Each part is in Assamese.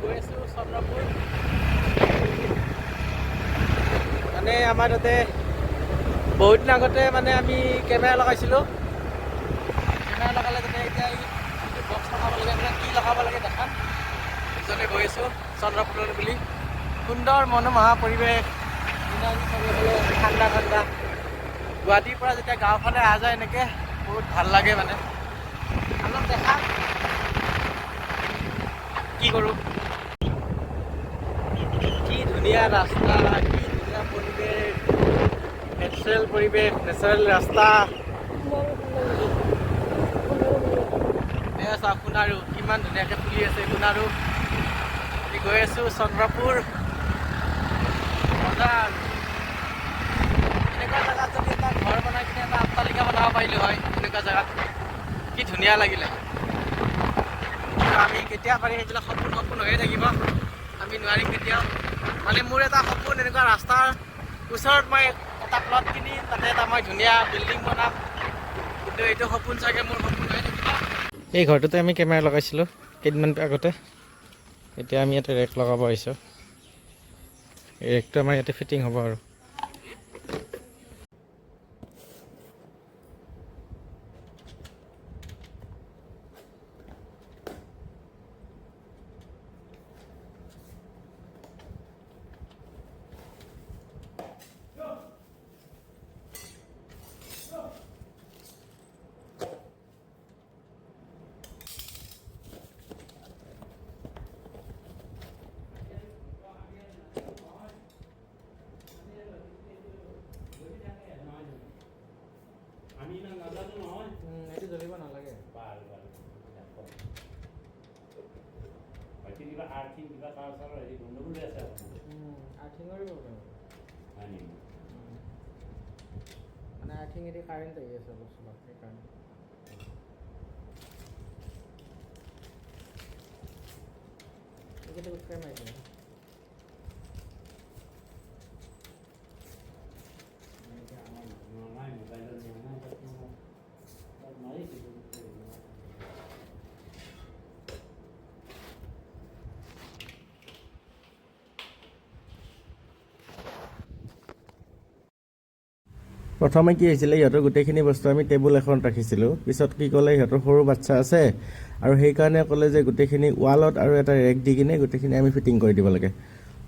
গৈ আছোঁ চন্দ্ৰপুৰ। মানে আমাৰ তাতে বহুত দিন আগতে মানে আমি কেমেৰা লগাইছিলোঁ। কেমেৰা লগালে তাতে এতিয়া বক্স লগাব লাগে, মানে কি লগাব লাগে দেখাম। ইজনে গৈ আছোঁ চন্দ্ৰপুৰৰ বুলি। সুন্দৰ মনোমোহা পৰিৱেশ, ঠাণ্ডা ঠাণ্ডা। গুৱাহাটীৰ পৰা যেতিয়া গাঁওফালে অহা যায় এনেকৈ বহুত ভাল লাগে মানে। অলপ দেখাম কি কৰোঁ। কি ধুনীয়া ৰাস্তা, কি ধুনীয়া পৰিৱেশ, নেচাৰেল পৰিৱেশ, নেচাৰেল ৰাস্তা। এয়া চাওক সোণাৰু কিমান ধুনীয়াকৈ ফুলি আছে। সোণাৰু আমি গৈ আছোঁ চন্দ্ৰপুৰ। মজা আৰু এনেকুৱা জেগাত যদি এটা ঘৰ বনাই কিনে এটা অট্টালিকা বনাব পাৰিলোঁ হয়, এনেকুৱা জেগাত কি ধুনীয়া লাগিলে। আমি কেতিয়া পাৰিম এইবিলাক সপোন সপোন হৈয়ে থাকিব, আমি নোৱাৰিম কেতিয়াও। মানে মোৰ এটা সপোন, এনেকুৱা ৰাস্তাৰ ওচৰত মই এটা প্লট কিনি তাতে এটা মই ধুনীয়া বিল্ডিং বনাম, কিন্তু এইটো সপোন চাগে মোৰ সপোন হৈয়ে থাকিব। এই ঘৰটোতে আমি কেমেৰা লগাইছিলোঁ কেইদিনমান আগতে। এতিয়া আমি ইয়াতে ৰেক লগাব আহিছোঁ। এই ৰেকটো আমাৰ ইয়াতে ফিটিং হ'ব আৰু। এইটো জ্বলিব নালাগে। আৰ্থিঙৰে প্ৰব্লেম মানে আৰ্থিঙেদি কাৰেণ্ট আহি আছে অলপ চলপ, সেইকাৰণে। এইকেইটা উৎকাই মাৰি দিয়ে। প্ৰথমে কি হৈছিলে, সিহঁতৰ গোটেইখিনি বস্তু আমি টেবুল এখনত ৰাখিছিলোঁ। পিছত কি ক'লে, সিহঁতৰ সৰু বাচ্ছা আছে আৰু সেইকাৰণে ক'লে যে গোটেইখিনি ৱালত আৰু এটা ৰেক দি কিনে গোটেইখিনি আমি ফিটিং কৰি দিব লাগে।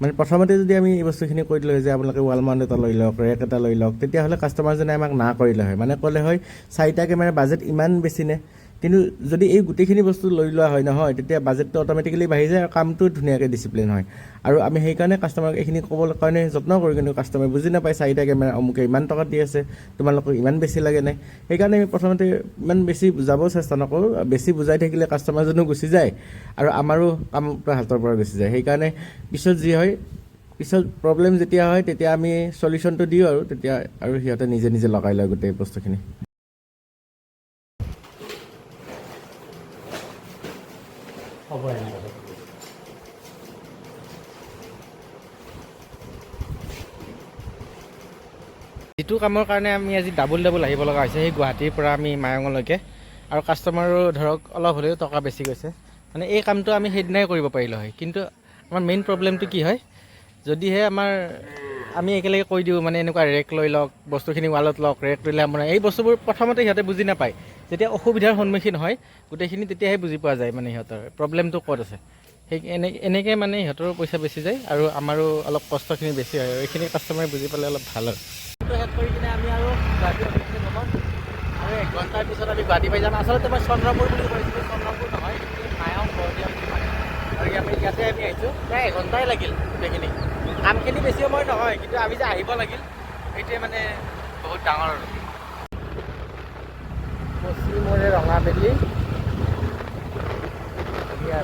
মানে প্ৰথমতে যদি আমি এই বস্তুখিনি কৈ দিলোঁ হয় যে আপোনালোকে ৱাল মাউণ্ট এটা লৈ লওক, ৰেক এটা লৈ লওক, তেতিয়াহ'লে কাষ্টমাৰজনে আমাক না কৰিলে হয়। মানে ক'লে হয় 4টা কেমেৰা বাজেট ইমান বেছি নে। কিন্তু যদি এই গোটেইখিনি বস্তু লৈ লোৱা হয় নহয়, তেতিয়া বাজেটটো অট'মেটিকেলি বাঢ়ি যায় আৰু কামটো ধুনীয়াকৈ ডিচিপ্লিন হয়। আৰু আমি সেইকাৰণে কাষ্টমাৰক এইখিনি ক'বৰ কাৰণে যত্ন কৰোঁ, কিন্তু কাষ্টমাৰে বুজি নাপায়। 4টা কেমেৰা অমুকে ইমান টকা দি আছে, তোমালোকক ইমান বেছি লাগে নাই। সেইকাৰণে আমি প্ৰথমতে ইমান বেছি বুজাব চেষ্টা নকৰোঁ। বেছি বুজাই থাকিলে কাষ্টমাৰজনো গুচি যায় আৰু আমাৰো কামটো হাতৰ পৰা গুচি যায়। সেইকাৰণে পিছত যি হয়, পিছত প্ৰব্লেম যেতিয়া হয় তেতিয়া আমি চলিউশ্যনটো দিওঁ আৰু তেতিয়া আৰু সিহঁতে নিজে নিজে লগাই লয় গোটেই বস্তুখিনি। হ'ব এনেকৈ যিটো কামৰ কাৰণে আমি আজি ডাবুল আহিব লগা হৈছে, সেই গুৱাহাটীৰ পৰা আমি মায়ঙলৈকে, আৰু কাষ্টমাৰো ধৰক অলপ হ'লেও টকা বেছি গৈছে। মানে এই কামটো আমি সেইদিনাই কৰিব পাৰিলোঁ হয়, কিন্তু আমাৰ মেইন প্ৰব্লেমটো কি হয়, যদিহে আমি একেলগে কৈ দিওঁ মানে এনেকুৱা ৰেক লৈ লওক, বস্তুখিনি ৱালত লওক, ৰেক লৈ মানে এই বস্তুবোৰ প্ৰথমতে সিহঁতে বুজি নাপায়। যেতিয়া অসুবিধাৰ সন্মুখীন হয় গোটেইখিনি, তেতিয়াহে বুজি পোৱা যায় মানে সিহঁতৰ প্ৰব্লেমটো ক'ত আছে। সেই এনেকৈ মানে সিহঁতৰো পইচা বেছি যায় আৰু আমাৰো অলপ কষ্টখিনি বেছি হয়। আৰু এইখিনি কাষ্টমাৰে বুজি পালে অলপ ভাল হয়। শেষ কৰি কিনে আমি আৰু গুৱাহাটী অভিমুখে ভ্ৰমণ, আৰু 1 ঘণ্টাৰ পিছত আমি গুৱাহাটী পাই যাম। আচলতে মই চন্দ্ৰপুৰ বুলি কৈছিলোঁ, চন্দ্ৰপুৰ নহয়, মায়ং বৰদিয়া বুলি কয়। আৰু ইয়াতে আমি আহিছোঁ, প্ৰায় 1 ঘণ্টাই লাগিল গোটেইখিনি। কামখিনি বেছি সময় নহয়, কিন্তু আমি যে আহিব লাগিল সেইটোৱে মানে বহুত ডাঙৰ। পশ্চিমৰে ৰঙাবেলি, ধুনীয়া